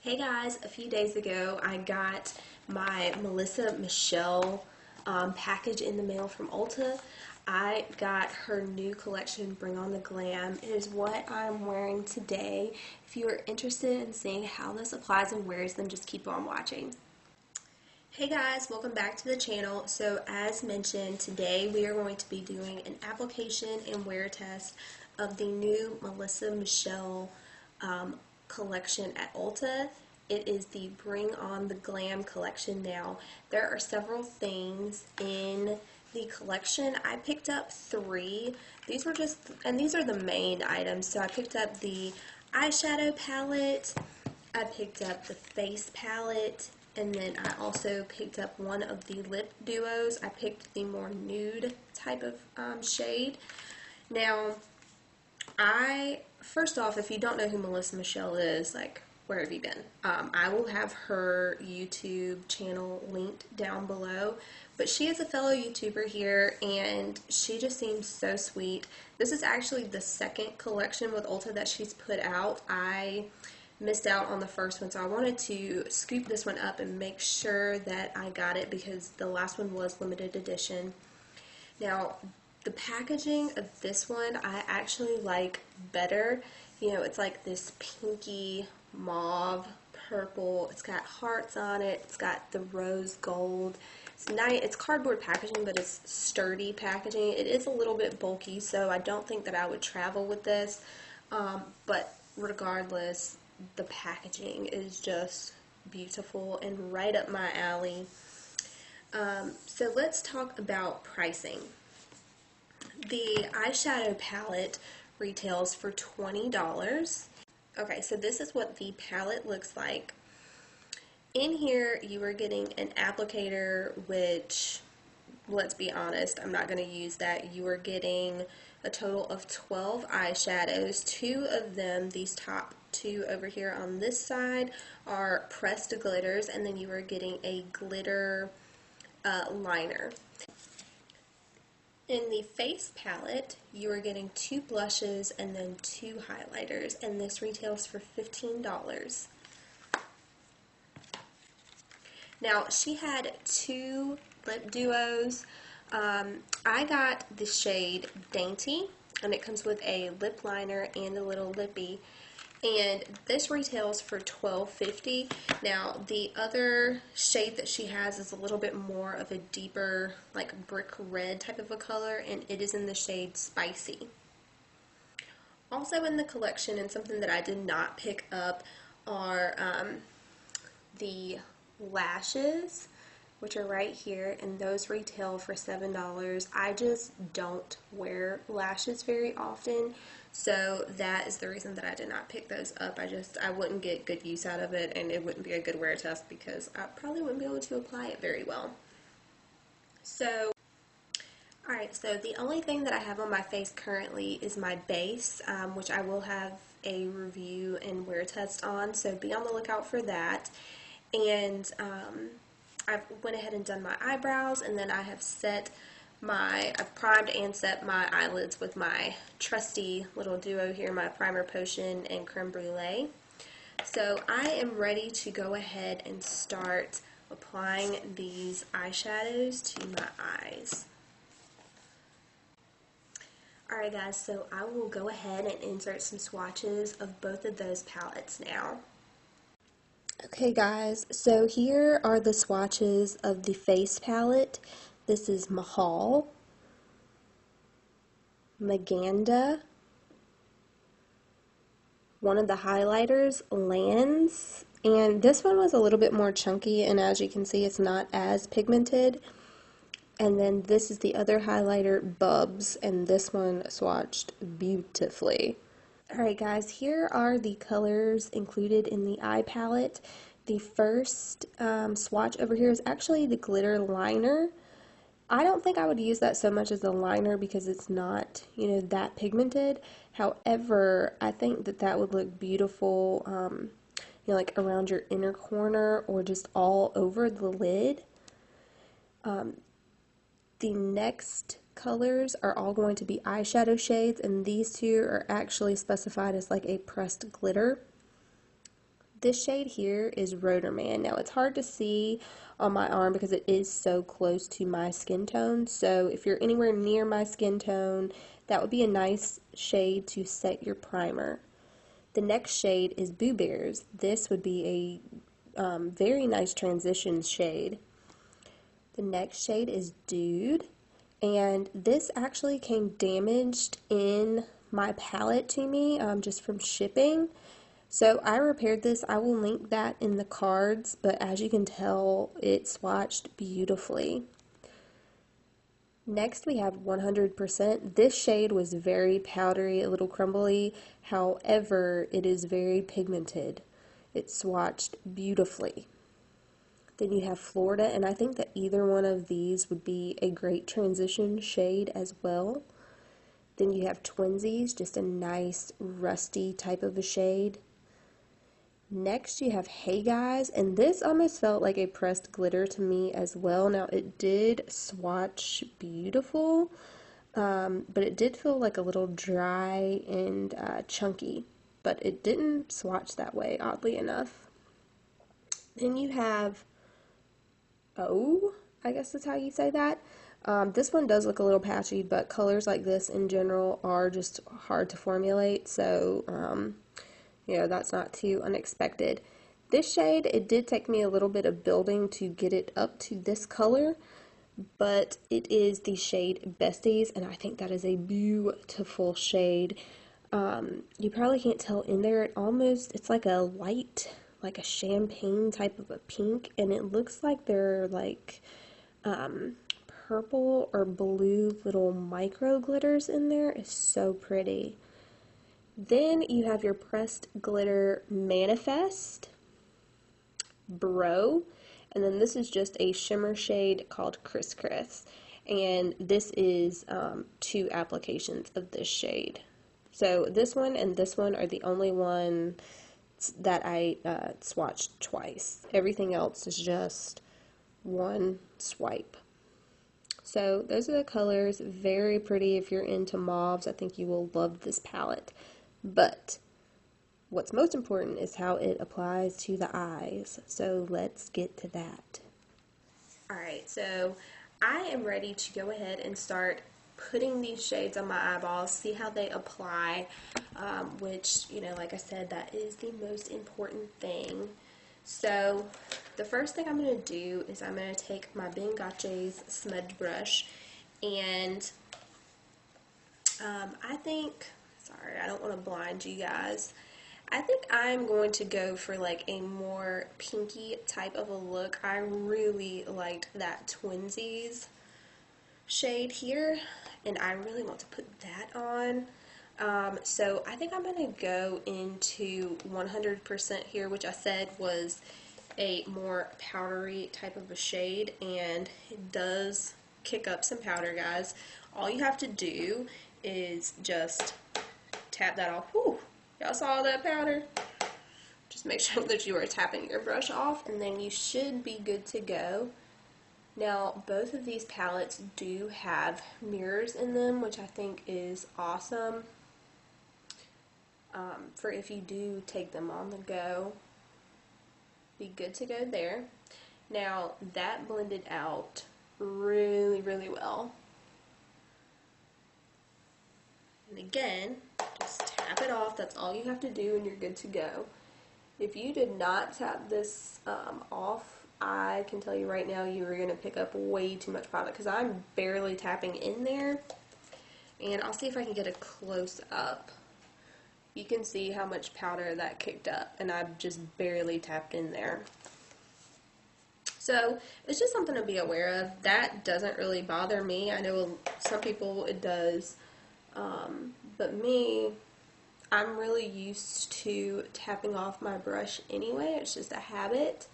Hey guys, a few days ago I got my Melissa Michelle package in the mail from Ulta. I got her new collection, Bring On the Glam. It is what I'm wearing today. If you are interested in seeing how this applies and wears them, just keep on watching. Hey guys, welcome back to the channel. So as mentioned, today we are going to be doing an application and wear test of the new Melissa Michelle collection at Ulta. It is the Bring On the Glam collection. Now, there are several things in the collection. I picked up 3. These are the main items. So I picked up the eyeshadow palette, I picked up the face palette, and then I also picked up one of the lip duos. I picked the more nude type of shade. Now, first off, if you don't know who Melissa Michelle is, like, where have you been? I will have her YouTube channel linked down below, but she is a fellow YouTuber here, and she just seems so sweet. This is actually the second collection with Ulta that she's put out. I missed out on the first one, so I wanted to scoop this one up and make sure that I got it because the last one was limited edition. Now, the packaging of this one I actually like better. You know, it's like this pinky mauve purple. It's got hearts on it. It's got the rose gold. It's nice. It's cardboard packaging, but it's sturdy packaging. It is a little bit bulky, so I don't think that I would travel with this. But regardless, the packaging is just beautiful and right up my alley. So let's talk about pricing. The eyeshadow palette retails for $20. Okay, so this is what the palette looks like. In here, you are getting an applicator, which, let's be honest, I'm not going to use that. You are getting a total of 12 eyeshadows. 2 of them, these top 2 over here on this side, are pressed glitters, and then you are getting a glitter liner. In the face palette, you are getting 2 blushes and then 2 highlighters, and this retails for $15. Now, she had 2 lip duos. I got the shade Dainty, and it comes with a lip liner and a little lippy. And this retails for $12.50. Now, the other shade that she has is a little bit more of a deeper, like brick red type of a color, and it is in the shade Spicy. Also in the collection, and something that I did not pick up, are the lashes, which are right here, and those retail for $7. I just don't wear lashes very often, so that is the reason that I did not pick those up. I wouldn't get good use out of it, and it wouldn't be a good wear test because I probably wouldn't be able to apply it very well. So, alright, so the only thing that I have on my face currently is my base, which I will have a review and wear test on, so be on the lookout for that. And I went ahead and done my eyebrows, and then I have I've primed and set my eyelids with my trusty little duo here, my Primer Potion and Creme Brulee. So I am ready to go ahead and start applying these eyeshadows to my eyes. Alright guys, so I will go ahead and insert some swatches of both of those palettes now. Okay guys, so here are the swatches of the face palette. This is Mahal, Maganda, one of the highlighters, Lands, and this one was a little bit more chunky, and as you can see it's not as pigmented. And then this is the other highlighter, Bubs, and this one swatched beautifully. Alright guys, here are the colors included in the eye palette. The first swatch over here is actually the glitter liner. I don't think I would use that so much as a liner because it's not, you know, that pigmented. However, I think that that would look beautiful, you know, like around your inner corner or just all over the lid. The next colors are all going to be eyeshadow shades, and these 2 are actually specified as like a pressed glitter. this shade here is Rotorman. Now it's hard to see on my arm because it is so close to my skin tone. So if you're anywhere near my skin tone, that would be a nice shade to set your primer. The next shade is Boo Bears. This would be a very nice transition shade. The next shade is Dude, and this actually came damaged in my palette to me just from shipping. So I repaired this. I will link that in the cards, but as you can tell, it swatched beautifully. Next we have 100%. This shade was very powdery, a little crumbly. However, it is very pigmented. It swatched beautifully. Then you have Florida, and I think that either one of these would be a great transition shade as well. Then you have Twinsies, just a nice rusty type of a shade. Next you have Hey Guys, and this almost felt like a pressed glitter to me as well. Now it did swatch beautiful, but it did feel like a little dry and chunky, but it didn't swatch that way, oddly enough. Then you have Oh, I guess that's how you say that. This one does look a little patchy, but colors like this in general are just hard to formulate, so you know, that's not too unexpected. This shade, it did take me a little bit of building to get it up to this color, but it is the shade Besties, and I think that is a beautiful shade. You probably can't tell in there, it's like a light, like a champagne type of a pink, and it looks like they're like purple or blue little micro glitters in there. It's so pretty. Then you have your pressed glitter Manifest, Bro, and then this is just a shimmer shade called Criss Criss, and this is 2 applications of this shade. So this one and this one are the only one that I swatched twice. Everything else is just one swipe. So those are the colors. Very pretty. If you're into mauves, I think you will love this palette. But what's most important is how it applies to the eyes. So let's get to that. Alright, so I am ready to go ahead and start putting these shades on my eyeballs, see how they apply, which, you know, like I said, that is the most important thing. So the first thing I'm going to do is I'm going to take my Bengache's smudge brush, and I think, sorry, I don't want to blind you guys, I think I'm going to go for like a more pinky type of a look. I really liked that Twinsies shade here, and I really want to put that on. So I think I'm going to go into 100% here, which I said was a more powdery type of a shade, and it does kick up some powder, guys. All you have to do is just tap that off. Whew, y'all saw that powder? Just make sure that you are tapping your brush off, and then you should be good to go. Now, both of these palettes do have mirrors in them, which I think is awesome for if you do take them on the go. Be good to go there. Now, that blended out really, really well. And again, just tap it off. That's all you have to do, and you're good to go. If you did not tap this off, I can tell you right now you are going to pick up way too much product, because I'm barely tapping in there. And I'll see if I can get a close up. You can see how much powder that kicked up, and I've just barely tapped in there. So it's just something to be aware of. That doesn't really bother me. I know some people it does, but me, I'm really used to tapping off my brush anyway. It's just a habit,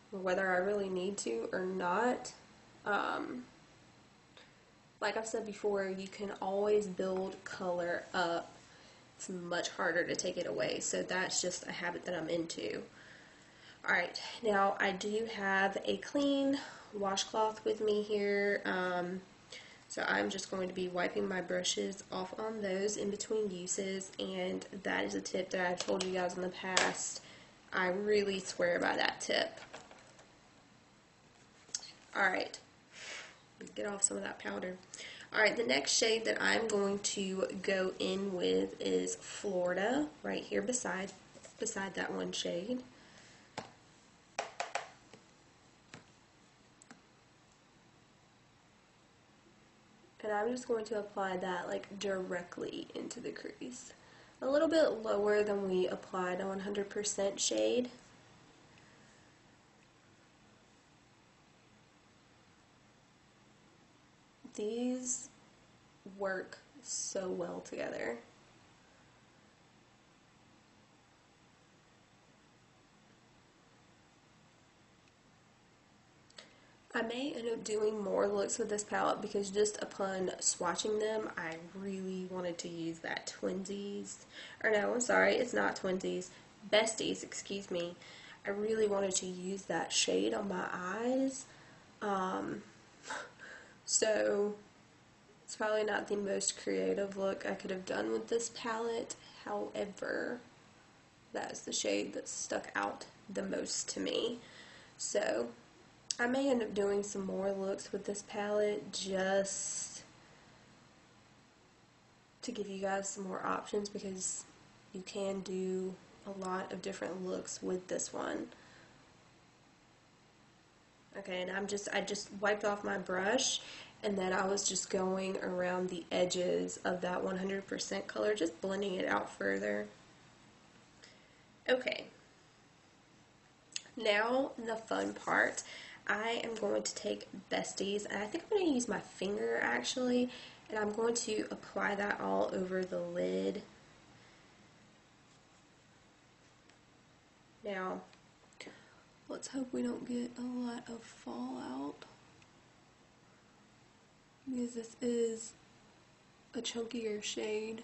whether I really need to or not. Like I've said before, you can always build color up. It's much harder to take it away, so that's just a habit that I'm into. Alright, now I do have a clean washcloth with me here, so I'm just going to be wiping my brushes off on those in between uses, and that is a tip that I've told you guys in the past. I really swear by that tip. Alright, get off some of that powder. Alright, the next shade that I'm going to go in with is Florida, right here beside that one shade. And I'm just going to apply that like directly into the crease. A little bit lower than we applied a 100% shade. These work so well together. I may end up doing more looks with this palette because just upon swatching them, I really wanted to use that Twinsies, or no, I'm sorry, it's not Twinsies, Besties, excuse me. I really wanted to use that shade on my eyes, so it's probably not the most creative look I could have done with this palette. However, that's the shade that stuck out the most to me. So I may end up doing some more looks with this palette just to give you guys some more options, because you can do a lot of different looks with this one. Okay, and I just wiped off my brush, and then I was just going around the edges of that 100% color, just blending it out further. Okay, now the fun part. I am going to take Besties, and I think I'm going to use my finger actually, and I'm going to apply that all over the lid. Now, let's hope we don't get a lot of fallout, because this is a chunkier shade.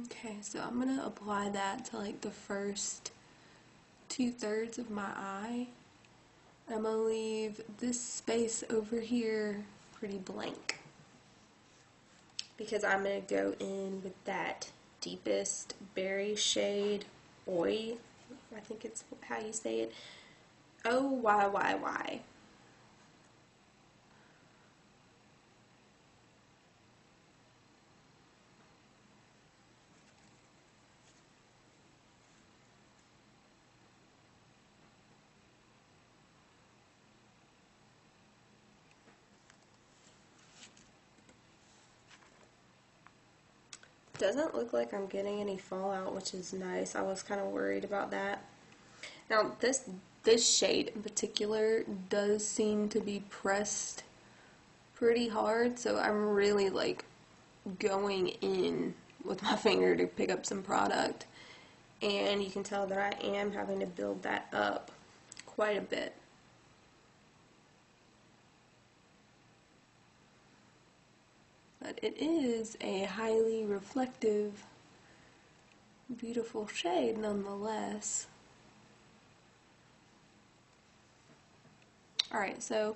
Okay, so I'm going to apply that to like the first 2/3 of my eye. I'm going to leave this space over here pretty blank, because I'm going to go in with that deepest berry shade, Oi, I think it's how you say it, OYYY. Doesn't look like I'm getting any fallout, which is nice. I was kind of worried about that. Now this shade in particular does seem to be pressed pretty hard, so I'm really like going in with my finger to pick up some product, and you can tell that I am having to build that up quite a bit. But it is a highly reflective, beautiful shade nonetheless. Alright, so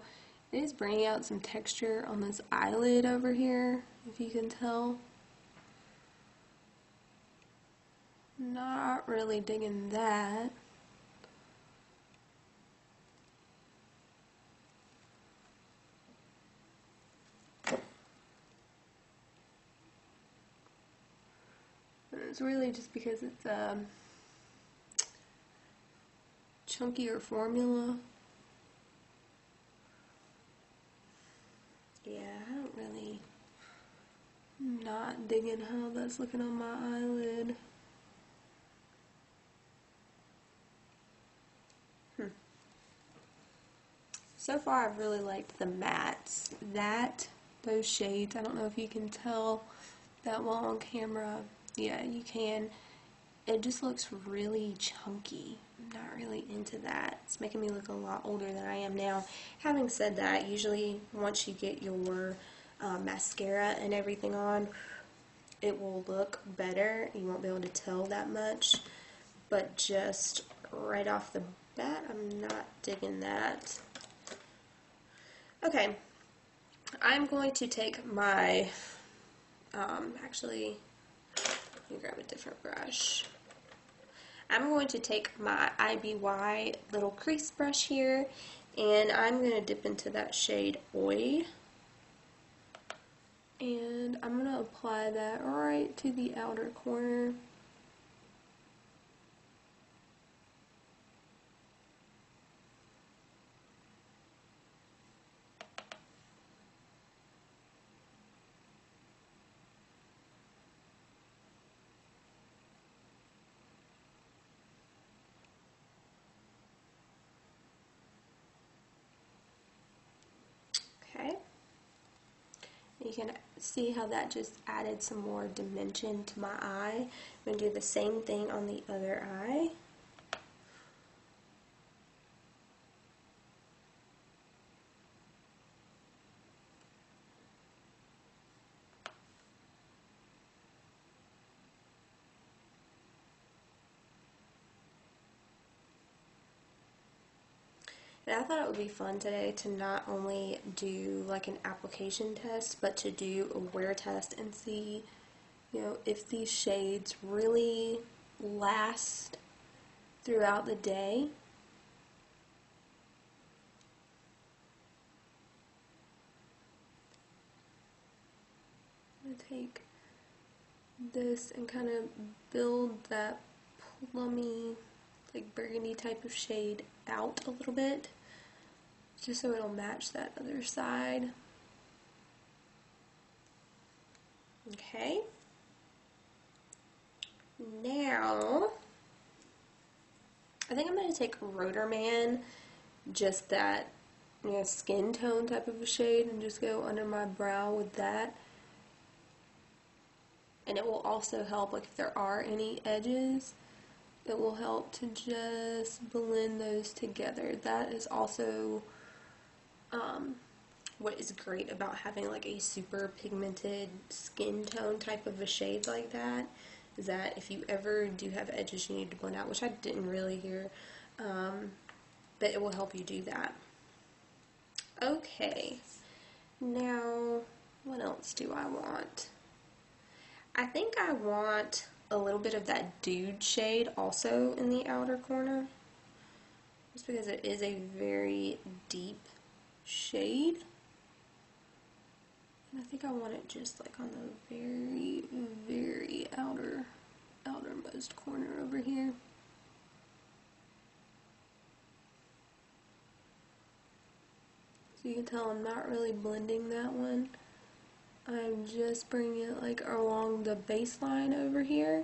it is bringing out some texture on this eyelid over here, if you can tell. Not really digging that. It's really just because it's a chunkier formula. Yeah, I don't really, not digging how that's looking on my eyelid. So far I've really liked the mattes. Those shades, I don't know if you can tell that well on camera. Yeah, you can. It just looks really chunky. I'm not really into that. It's making me look a lot older than I am now. Having said that, usually once you get your mascara and everything on, it will look better. You won't be able to tell that much, but just right off the That, I'm not digging that. Okay, I'm going to take my, actually, let me grab a different brush. I'm going to take my IBY little crease brush here, and I'm going to dip into that shade Oi. And I'm going to apply that right to the outer corner. Okay. You can see how that just added some more dimension to my eye. I'm going to do the same thing on the other eye. And I thought it would be fun today to not only do like an application test, but to do a wear test and see, you know, if these shades really last throughout the day. I'm going to take this and kind of build that plummy, like burgundy type of shade out a little bit, just so it'll match that other side. Okay. Now, I think I'm going to take Rotor Man, just that, you know, skin tone type of a shade, and just go under my brow with that. And it will also help, like, if there are any edges, it will help to just blend those together. That is also what is great about having like a super pigmented skin tone type of a shade like that, is that if you ever do have edges you need to blend out, which I didn't really here, but it will help you do that. Okay, now what else do I want? I think I want a little bit of that Dude shade also in the outer corner, just because it is a very deep shade. And I think I want it just like on the very, very outermost corner over here. So you can tell I'm not really blending that one. I'm just bringing it like along the baseline over here,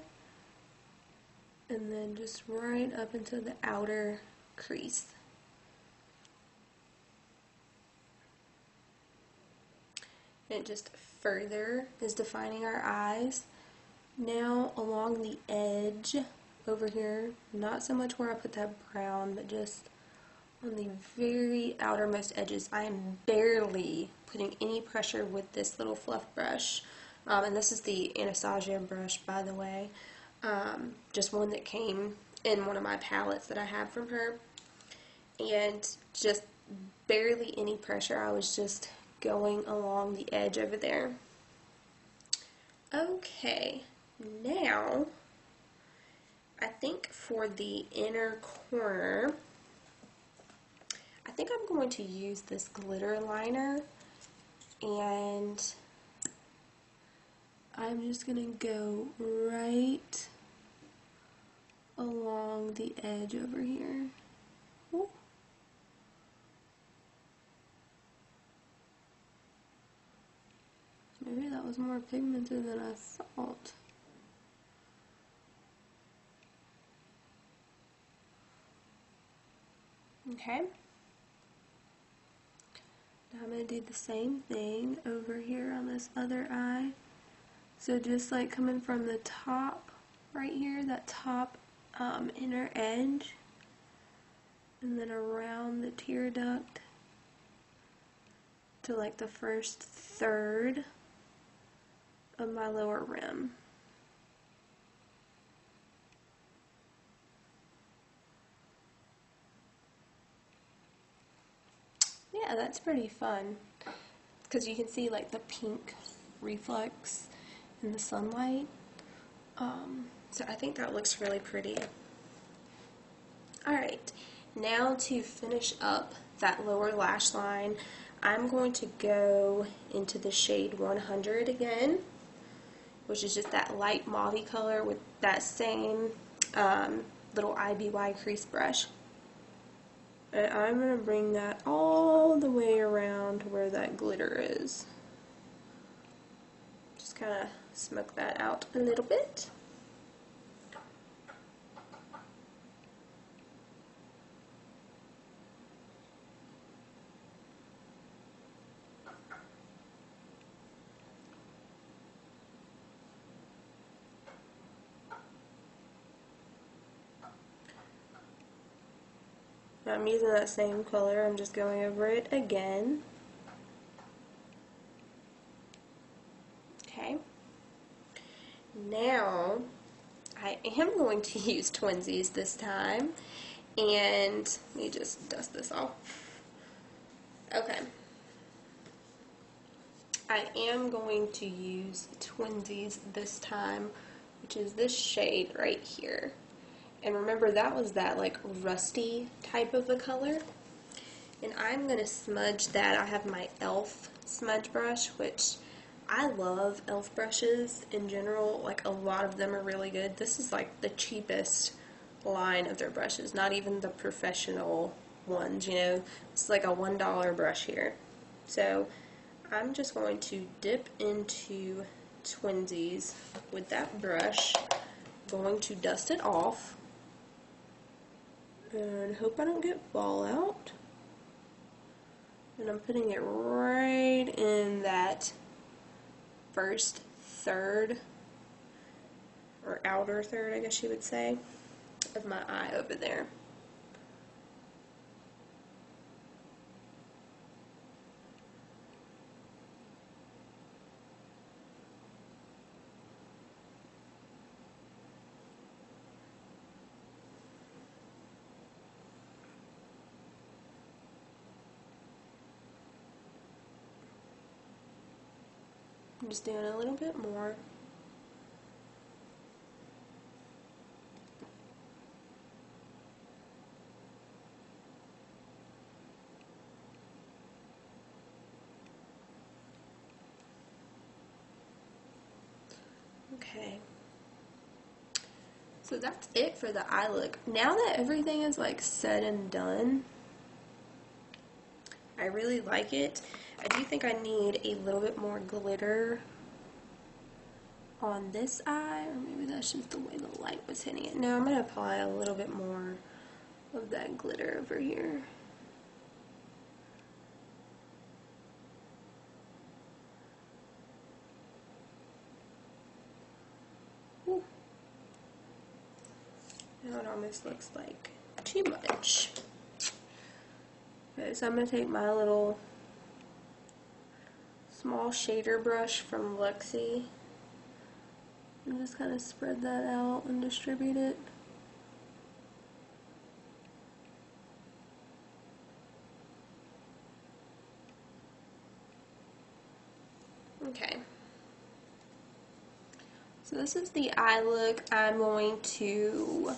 and then just right up into the outer crease. And it just further is defining our eyes. Now along the edge over here, not so much where I put that brown, but just on the very outermost edges. I am barely putting any pressure with this little fluff brush. And this is the Anastasia brush, by the way. Just one that came in one of my palettes that I have from her. And just barely any pressure. I was just going along the edge over there. Okay, now I think for the inner corner, I think I'm going to use this glitter liner, and I'm just going to go right along the edge over here. Ooh. Maybe that was more pigmented than I thought. Okay. Now I'm going to do the same thing over here on this other eye. So just like coming from the top right here, that top inner edge, and then around the tear duct to like the first third of my lower rim. yeah, that's pretty fun because you can see like the pink reflex in the sunlight. So I think that looks really pretty. Alright, now to finish up that lower lash line, I'm going to go into the shade 100 again, which is just that light mauve color with that same little IBY crease brush. And I'm going to bring that all the way around where that glitter is. Just kind of smoke that out a little bit. Now I'm using that same color, I'm just going over it again. Okay. Now, I am going to use twinsies this time, and let me just dust this off. Okay. I am going to use twinsies this time, which is this shade right here. And remember, that was that like rusty type of a color. And I'm going to smudge that. I have my e.l.f. smudge brush, which I love e.l.f. brushes in general. Like, a lot of them are really good. This is like the cheapest line of their brushes, not even the professional ones, you know. It's like a $1 brush here. So I'm just going to dip into twinsies with that brush. Going to dust it off. And hope I don't get fallout. And I'm putting it right in that first third, or outer third, I guess you would say, of my eye over there. I'm just doing a little bit more. Okay. So that's it for the eye look. Now that everything is like said and done, I really like it. I do think I need a little bit more glitter on this eye, or maybe that's just the way the light was hitting it. Now I'm going to apply a little bit more of that glitter over here. Ooh. Now it almost looks like too much. Okay, so I'm going to take my little small shader brush from Luxie and just kind of spread that out and distribute it. Okay. So this is the eye look. I'm going to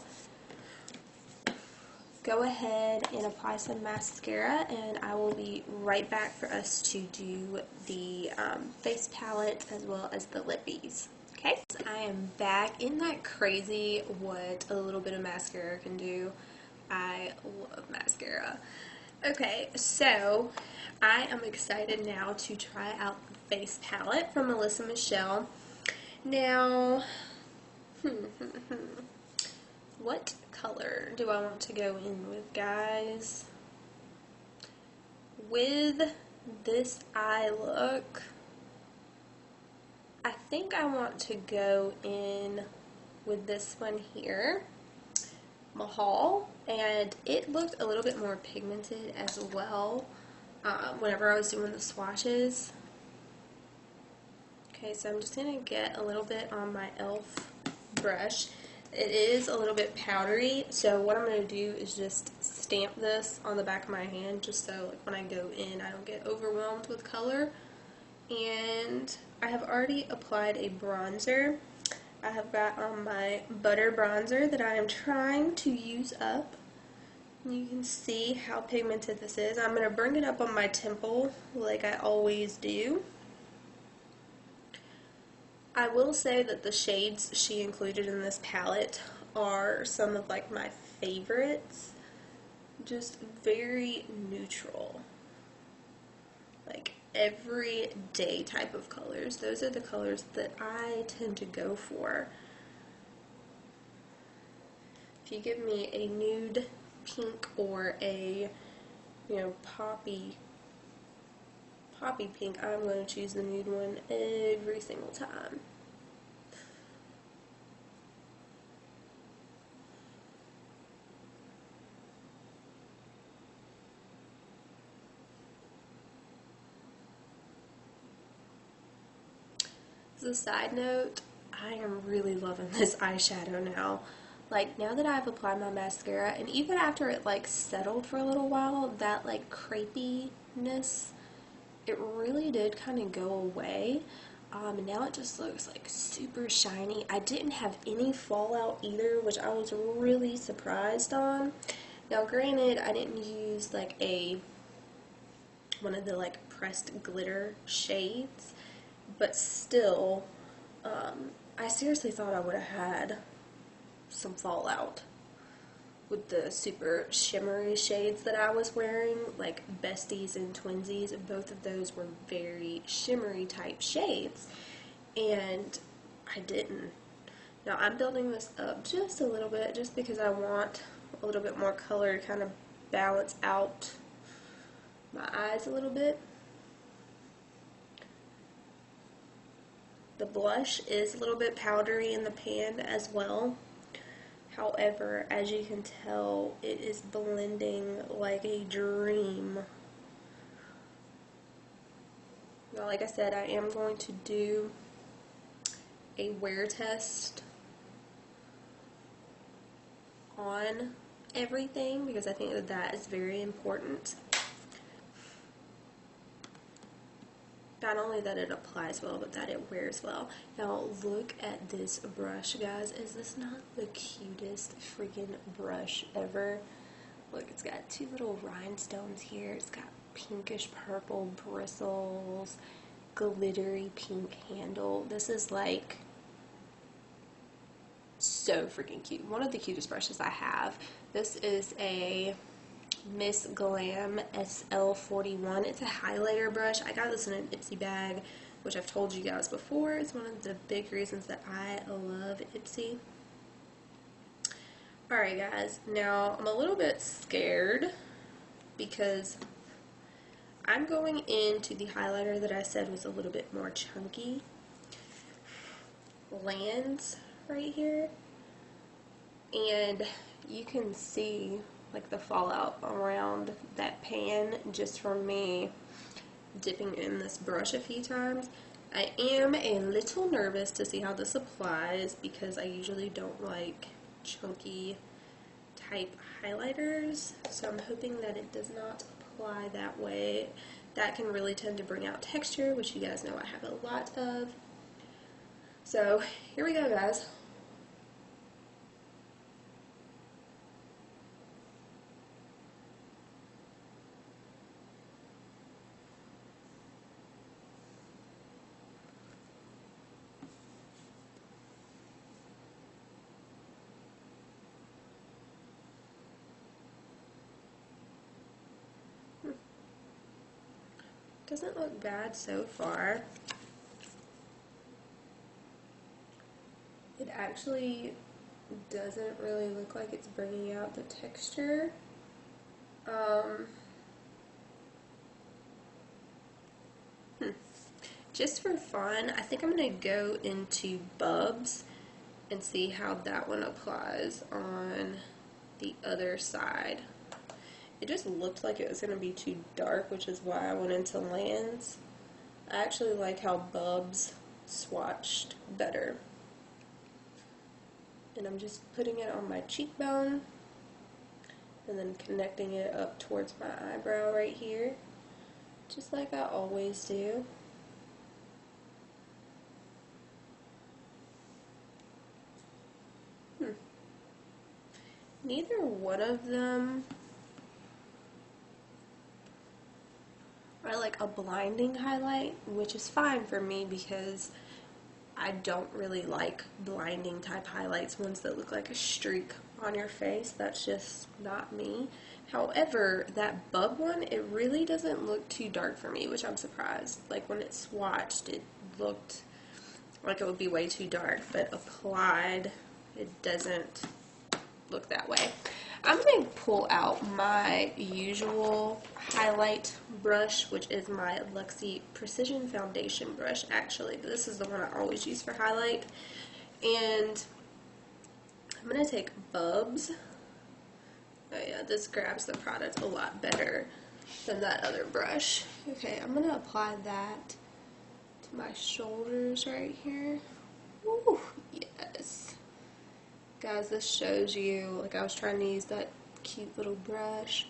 go ahead and apply some mascara, and I will be right back for us to do the face palette as well as the lippies. Okay, so I am back. Isn't that crazy what a little bit of mascara can do? I love mascara. Okay, so I am excited now to try out the face palette from Melissa Michelle. Now, what color do I want to go in with, guys? With this eye look, I think I want to go in with this one here, Mahal, and it looked a little bit more pigmented as well whenever I was doing the swatches. Okay, so I'm just going to get a little bit on my e.l.f. brush. It is a little bit powdery, so what I'm going to do is just stamp this on the back of my hand just so like when I go in I don't get overwhelmed with color. And I have already applied a bronzer. I have got on my butter bronzer that I am trying to use up. You can see how pigmented this is. I'm going to bring it up on my temple like I always do. I will say that the shades she included in this palette are some of like my favorites. Just very neutral. Like everyday type of colors. Those are the colors that I tend to go for. If you give me a nude pink or a, you know, poppy pink, I'm going to choose the nude one every single time. As a side note, I am really loving this eyeshadow now. Like, now that I've applied my mascara, and even after it like settled for a little while, that like crepiness, it really did kind of go away. Now it just looks like super shiny. I didn't have any fallout either, which I was really surprised on. Now granted, I didn't use like one of the like pressed glitter shades, but still, I seriously thought I would have had some fallout with the super shimmery shades that I was wearing, like Besties and Twinsies. Both of those were very shimmery type shades, and I didn't. Now I'm building this up just a little bit just because I want a little bit more color to kind of balance out my eyes a little bit. The blush is a little bit powdery in the pan as well. However, as you can tell, it is blending like a dream. Now, like I said, I am going to do a wear test on everything because I think that that is very important. Not only that it applies well, but that it wears well. Now look at this brush, guys. Is this not the cutest freaking brush ever? Look, it's got two little rhinestones here. It's got pinkish purple bristles, glittery pink handle. This is like so freaking cute. One of the cutest brushes I have. This is a Miss Glam SL41. It's a highlighter brush. I got this in an Ipsy bag, which I've told you guys before. It's one of the big reasons that I love Ipsy. Alright guys, now I'm a little bit scared because I'm going into the highlighter that I said was a little bit more chunky. Lands right here, and you can see like the fallout around that pan just from me dipping in this brush a few times. I am a little nervous to see how this applies because I usually don't like chunky type highlighters, so I'm hoping that it does not apply that way. That can really tend to bring out texture, which you guys know I have a lot of. So here we go, guys. Doesn't look bad so far. It actually doesn't really look like it's bringing out the texture. Just for fun, I think I'm going to go into Bubs and see how that one applies on the other side. It just looked like it was going to be too dark, which is why I went into Lands. I actually like how Bubs swatched better. And I'm just putting it on my cheekbone and then connecting it up towards my eyebrow right here, just like I always do. Neither one of them are like a blinding highlight, which is fine for me because I don't really like blinding type highlights, ones that look like a streak on your face. That's just not me. However, that bub one, it really doesn't look too dark for me, which I'm surprised. Like when it swatched, it looked like it would be way too dark, but applied, it doesn't look that way. I'm going to pull out my usual highlight brush, which is my Luxie Precision Foundation brush, actually, but this is the one I always use for highlight. And I'm going to take Bubs. Oh yeah, this grabs the product a lot better than that other brush. Okay, I'm going to apply that to my shoulders right here. Ooh, yes. Guys, this shows you, like I was trying to use that cute little brush,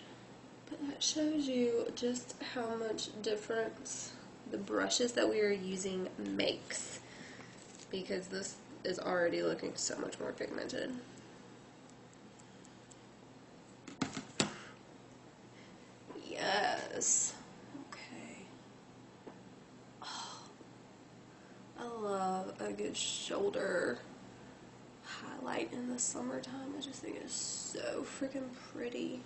but that shows you just how much difference the brushes that we are using makes, because this is already looking so much more pigmented. Yes. Okay. Oh, I love a good shoulder highlight in the summertime. I just think it's so freaking pretty.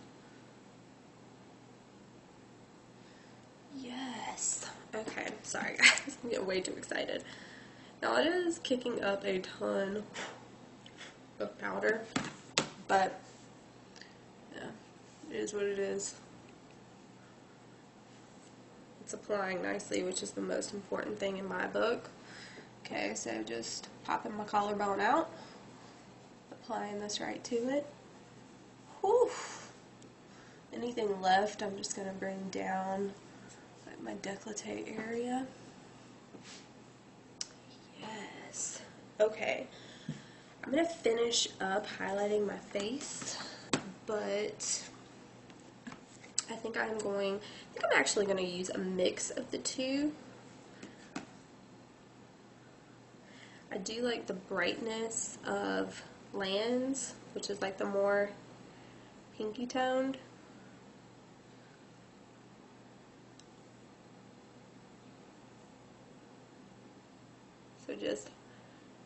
Yes. Okay, sorry guys, I'm getting way too excited. Now it is kicking up a ton of powder, but yeah, it is what it is. It's applying nicely, which is the most important thing in my book. Okay, so just popping my collarbone out, applying this right to it. Whew. Anything left, I'm just going to bring down like my décolleté area. Yes. Okay. I'm going to finish up highlighting my face, but I think I'm actually going to use a mix of the two. I do like the brightness of Lands, which is like the more pinky toned. So just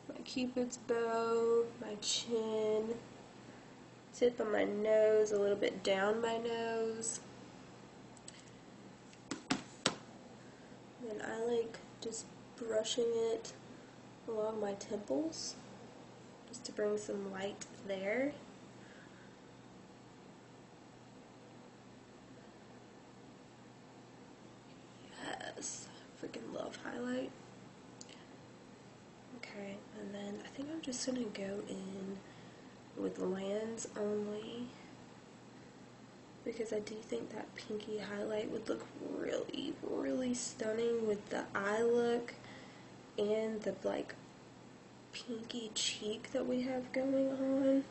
my cupid's bow, my chin, tip of my nose, a little bit down my nose. And I like just brushing it along my temples, just to bring some light there. Yes, freaking love highlight. Okay, and then I think I'm just gonna go in with Lands only, because I do think that pinky highlight would look really, really stunning with the eye look and the like pinky cheek that we have going on.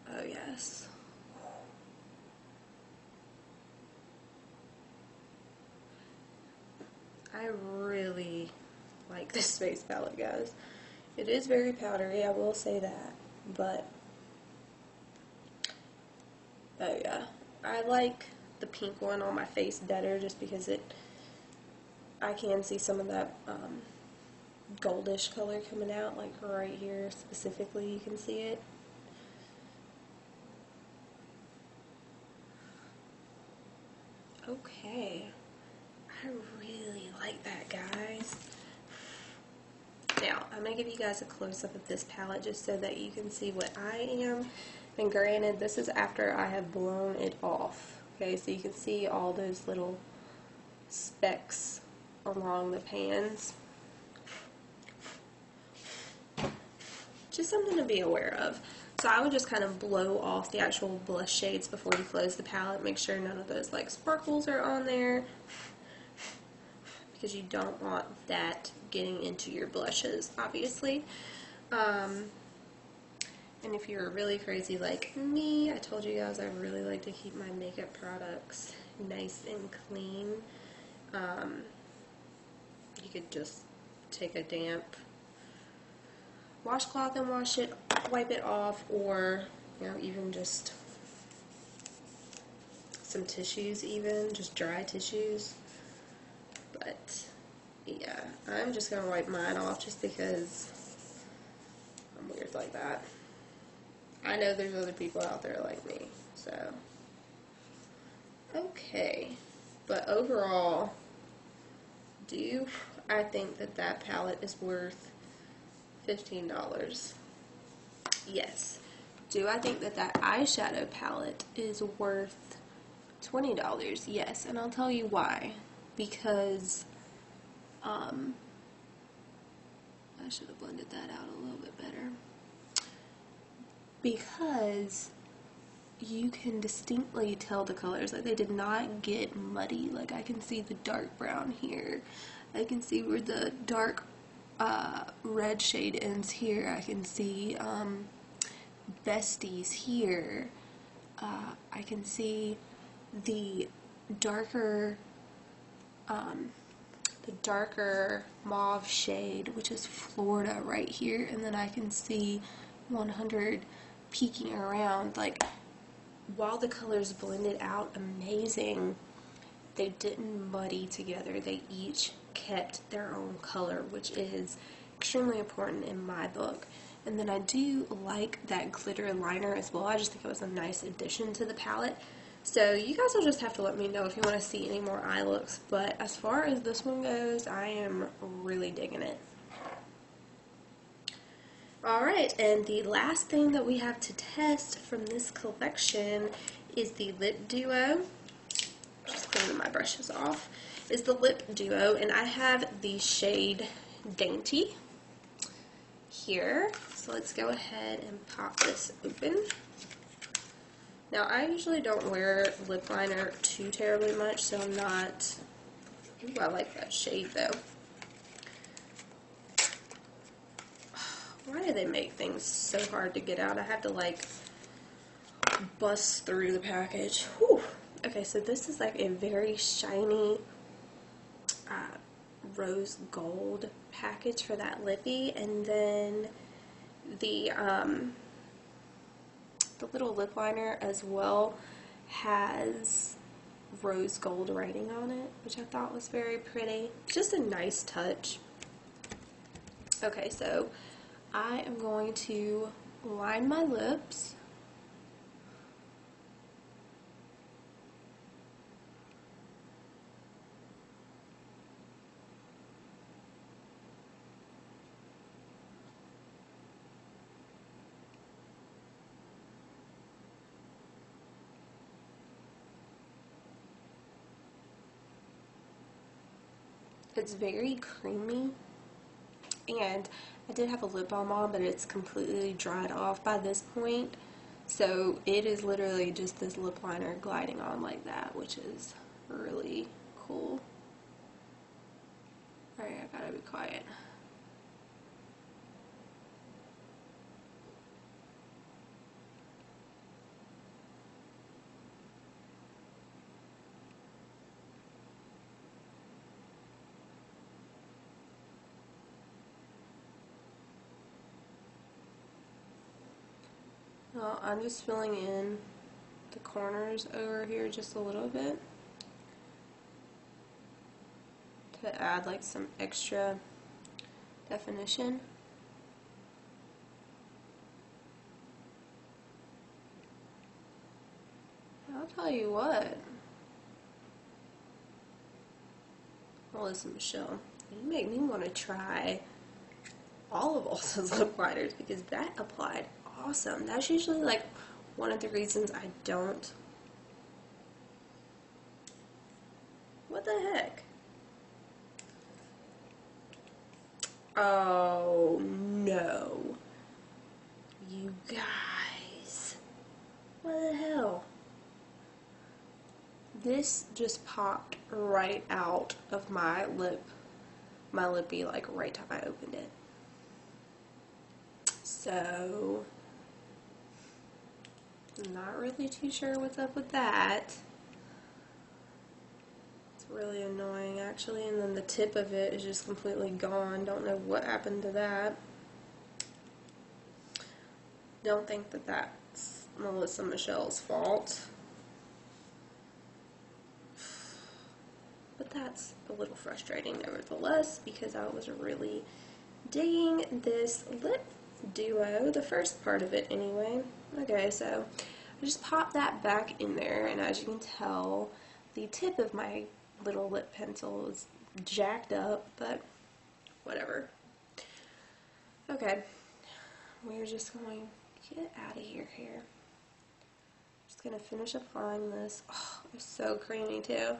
Oh yes. I really like this face palette, guys. It is very powdery, I will say that, but oh yeah, I like the pink one on my face better, just because I can see some of that goldish color coming out, like right here specifically, you can see it. Okay, I really like that, guys. Now, I'm going to give you guys a close-up of this palette just so that you can see what I am. And granted, this is after I have blown it off. Okay, so you can see all those little specks along the pans. Just something to be aware of. So I would just kind of blow off the actual blush shades before you close the palette. Make sure none of those like sparkles are on there, because you don't want that getting into your blushes, obviously. And if you're really crazy like me, I told you guys I really like to keep my makeup products nice and clean. You could just take a damp washcloth and wipe it off, or even just some tissues, even just dry tissues. But yeah, I'm just gonna wipe mine off just because I'm weird like that. I know there's other people out there like me, so okay. But overall, do I think that that palette is worth $15? Yes. Do I think that that eyeshadow palette is worth $20? Yes, and I'll tell you why. Because I should have blended that out a little bit better. Because you can distinctly tell the colors, like they did not get muddy. Like I can see the dark brown here. I can see where the dark red shade ends here. I can see Besties here. I can see the darker mauve shade, which is Florida right here, and then I can see 100 peeking around. Like, while the colors blended out amazing, they didn't muddy together. They each kept their own color, which is extremely important in my book. And then I do like that glitter liner as well. I just think it was a nice addition to the palette. So you guys will just have to let me know if you want to see any more eye looks. But as far as this one goes, I am really digging it. Alright, and the last thing that we have to test from this collection is the lip duo. Just cleaning my brushes off. Is the lip duo, and I have the shade Dainty here. So let's go ahead and pop this open. Now I usually don't wear lip liner too terribly much, so I'm not. Ooh, I like that shade though. Why do they make things so hard to get out? I have to like bust through the package. Whew. Okay, so this is like a very shiny rose gold package for that lippy, and then the little lip liner as well has rose gold writing on it, which I thought was very pretty. Just a nice touch. Okay, so I am going to line my lips. It's very creamy, and I did have a lip balm on, but it's completely dried off by this point, so it is literally just this lip liner gliding on like that, which is really cool. Alright, I gotta be quiet. Well, I'm just filling in the corners over here just a little bit to add like some extra definition. I'll tell you what, Melissa Michelle, you make me want to try all of Ulta's lip liners because that applied awesome. That's usually like one of the reasons I don't. What the heck? Oh no. You guys. What the hell? This just popped right out of my lippy, like right time I opened it. So I'm not really too sure what's up with that. It's really annoying actually, and then the tip of it is just completely gone. Don't know what happened to that. Don't think that that's Melissa Michelle's fault. But that's a little frustrating nevertheless, because I was really digging this lip duo, the first part of it anyway. Okay, so I just popped that back in there, and as you can tell, the tip of my little lip pencil is jacked up, but whatever. Okay, we're just going to get out of your hair. Just going to finish applying this. Oh, it's so creamy too.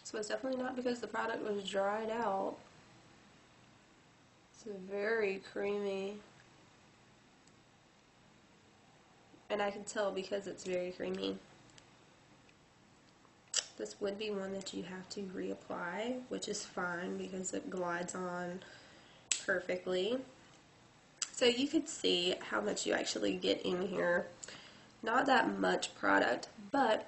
So it's definitely not because the product was dried out. It's very creamy. And I can tell because it's very creamy. This would be one that you have to reapply, which is fine because it glides on perfectly. So you could see how much you actually get in here. Not that much product, but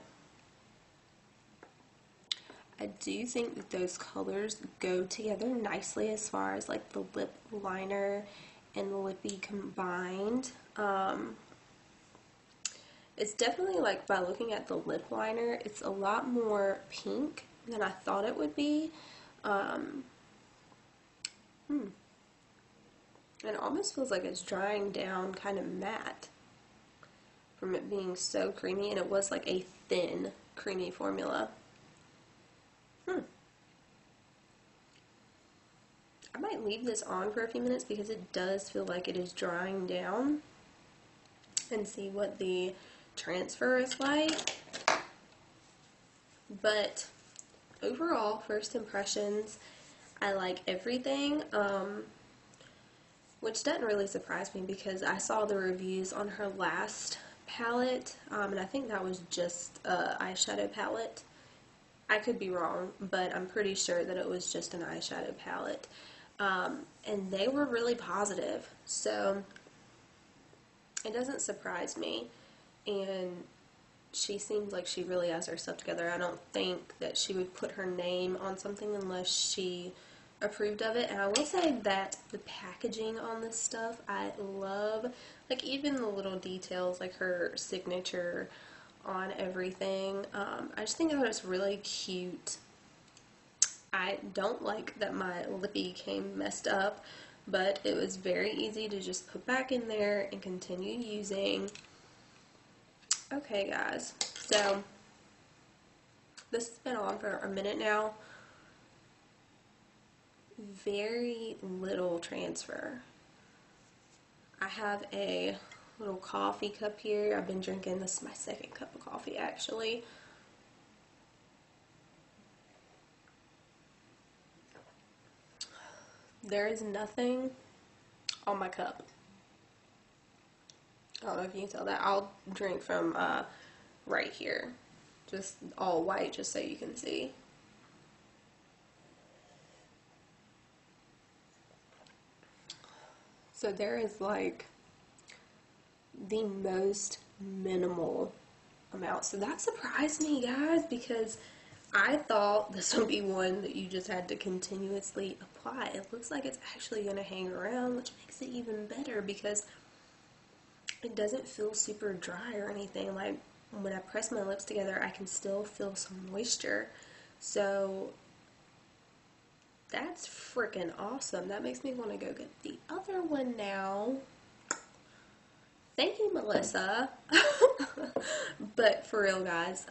I do think that those colors go together nicely as far as like the lip liner and the lippy combined. It's definitely, like, by looking at the lip liner, it's a lot more pink than I thought it would be. It almost feels like it's drying down kind of matte from it being so creamy, and it was like a thin, creamy formula. I might leave this on for a few minutes because it does feel like it is drying down, and see what the transfer is like. But overall, first impressions, I like everything, which doesn't really surprise me because I saw the reviews on her last palette, and I think that was just an eyeshadow palette. I could be wrong, but I'm pretty sure that it was just an eyeshadow palette, and they were really positive, so it doesn't surprise me. And she seems like she really has her stuff together. I don't think that she would put her name on something unless she approved of it. And I will say that the packaging on this stuff, I love. Like, even the little details, like her signature on everything. I just think that it's really cute. I don't like that my lippy came messed up, but it was very easy to just put back in there and continue using. Okay, guys, so this has been on for a minute now. Very little transfer. I have a little coffee cup here. I've been drinking, this is my second cup of coffee actually. There is nothing on my cup. I don't know if you can tell that. I'll drink from right here. Just all white, just so you can see. So there is like the most minimal amount. So that surprised me, guys, because I thought this would be one that you just had to continuously apply. It looks like it's actually going to hang around, which makes it even better because it doesn't feel super dry or anything. Like, when I press my lips together, I can still feel some moisture. So that's freaking awesome. That makes me want to go get the other one now. Thank you, Melissa. But for real, guys,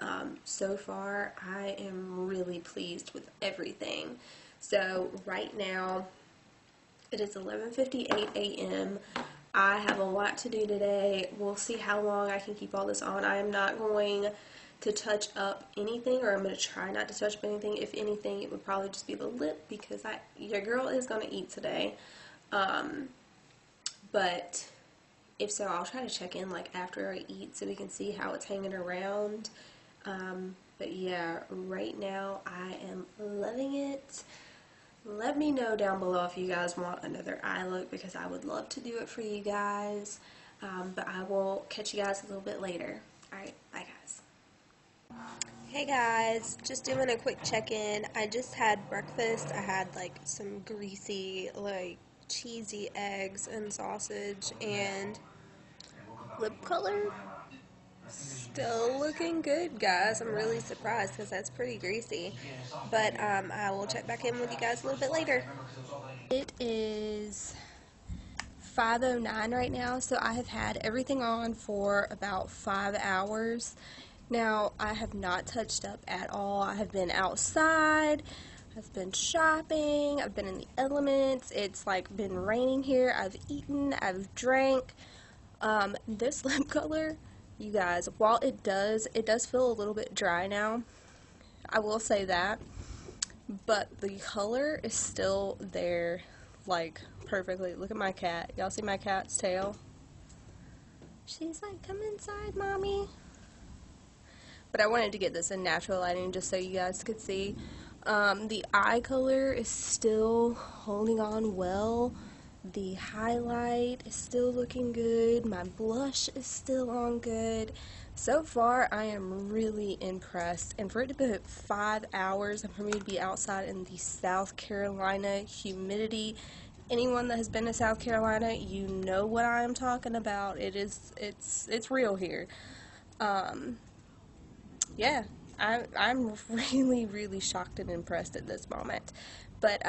so far I am really pleased with everything. So right now it is 11:58 a.m. I have a lot to do today. We'll see how long I can keep all this on. I am not going to touch up anything, or I'm going to try not to touch up anything. If anything, it would probably just be the lip because your girl is going to eat today. But if so, I'll try to check in like after I eat so we can see how it's hanging around. But yeah, right now I am loving it. Let me know down below if you guys want another eye look, because I would love to do it for you guys. But I will catch you guys a little bit later. Alright, bye guys. Hey guys, just doing a quick check-in. I just had breakfast. I had like some greasy, like cheesy eggs and sausage, and lip color still looking good, guys. I'm really surprised because that's pretty greasy. But I will check back in with you guys a little bit later. It is 5:09 right now, so I have had everything on for about 5 hours. Now, I have not touched up at all. I have been outside, I've been shopping, I've been in the elements. It's like been raining here. I've eaten, I've drank. This lip color, you guys, while it does feel a little bit dry now, I will say that, but the color is still there, like, perfectly. Look at my cat. Y'all see my cat's tail? She's like, come inside, mommy. But I wanted to get this in natural lighting just so you guys could see. The eye color is still holding on well. The highlight is still looking good. My blush is still on good. So far, I am really impressed. And for it to be 5 hours and for me to be outside in the South Carolina humidity, anyone that has been to South Carolina, you know what I am talking about. It's real here. Yeah, I'm really shocked and impressed at this moment. But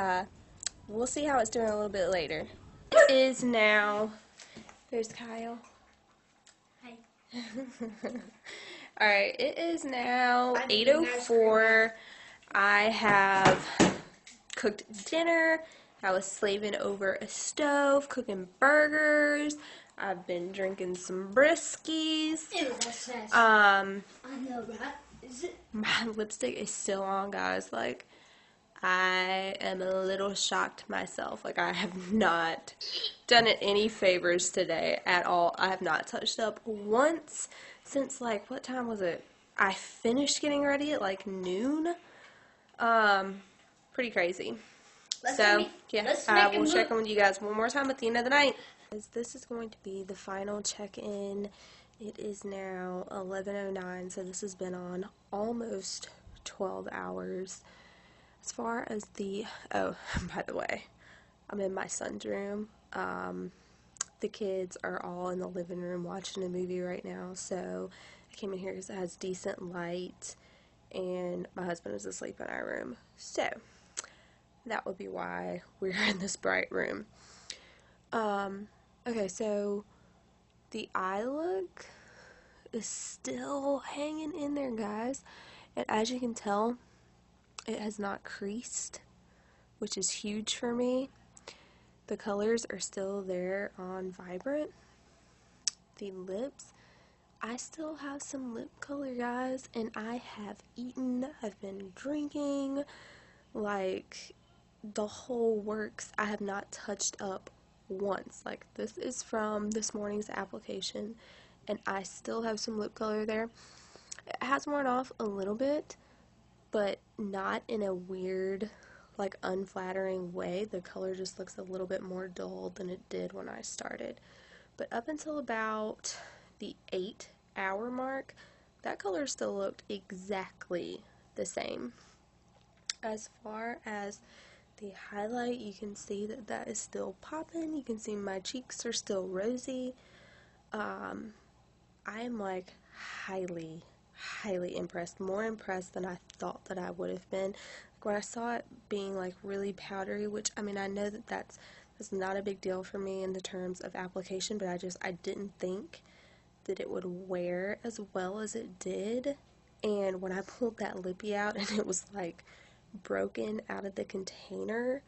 we'll see how it's doing a little bit later. It is now, there's Kyle. Hi. Alright, it is now 8:04. I have cooked dinner. I was slaving over a stove, cooking burgers. I've been drinking some briskies. Ew, that's nasty. I know, right? Is it? My lipstick is still on, guys. Like, I am a little shocked myself. Like, I have not done it any favors today at all. I have not touched up once since, like, what time was it? I finished getting ready at, like, noon. Pretty crazy. So, yeah, I will check in with you guys one more time at the end of the night. This is going to be the final check-in. It is now 11:09, so this has been on almost 12 hours. As far as the, oh, by the way, I'm in my son's room. The kids are all in the living room watching a movie right now, so I came in here because it has decent light, and my husband is asleep in our room. So, that would be why we're in this bright room. Okay, so the eye look is still hanging in there, guys. And as you can tell, it has not creased, which is huge for me. The colors are still there on Vibrant. The lips, I still have some lip color, guys, and I have eaten, I've been drinking, like, the whole works. I have not touched up once. Like, this is from this morning's application, and I still have some lip color there. It has worn off a little bit, but not in a weird, like, unflattering way. The color just looks a little bit more dull than it did when I started. But up until about the 8-hour mark, that color still looked exactly the same. As far as the highlight, you can see that that is still popping. You can see my cheeks are still rosy. I'm like highly impressed. More impressed than I thought that I would have been. Like, when I saw it being like really powdery, which, I mean, I know that that's not a big deal for me in the terms of application, but I didn't think that it would wear as well as it did. And when I pulled that lippy out and it was like broken out of the container,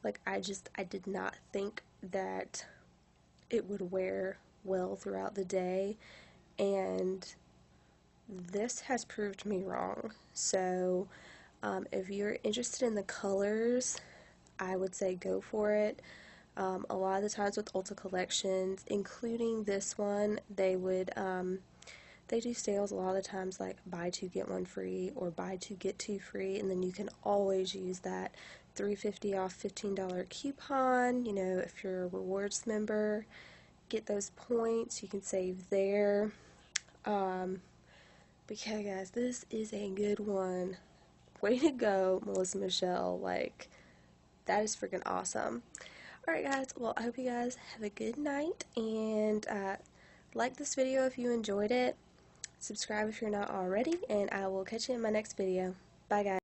like, I did not think that it would wear well throughout the day, and this has proved me wrong. So if you're interested in the colors, I would say go for it. A lot of the times with Ulta collections, including this one, they do sales a lot of the times, like buy two get one free or buy two get two free, and then you can always use that $3.50 off $15 coupon. You know, if you're a rewards member, get those points. You can save there. But yeah, guys, this is a good one. Way to go, Melissa Michelle. Like, that is freaking awesome. Alright, guys. Well, I hope you guys have a good night. And like this video if you enjoyed it. Subscribe if you're not already. And I will catch you in my next video. Bye, guys.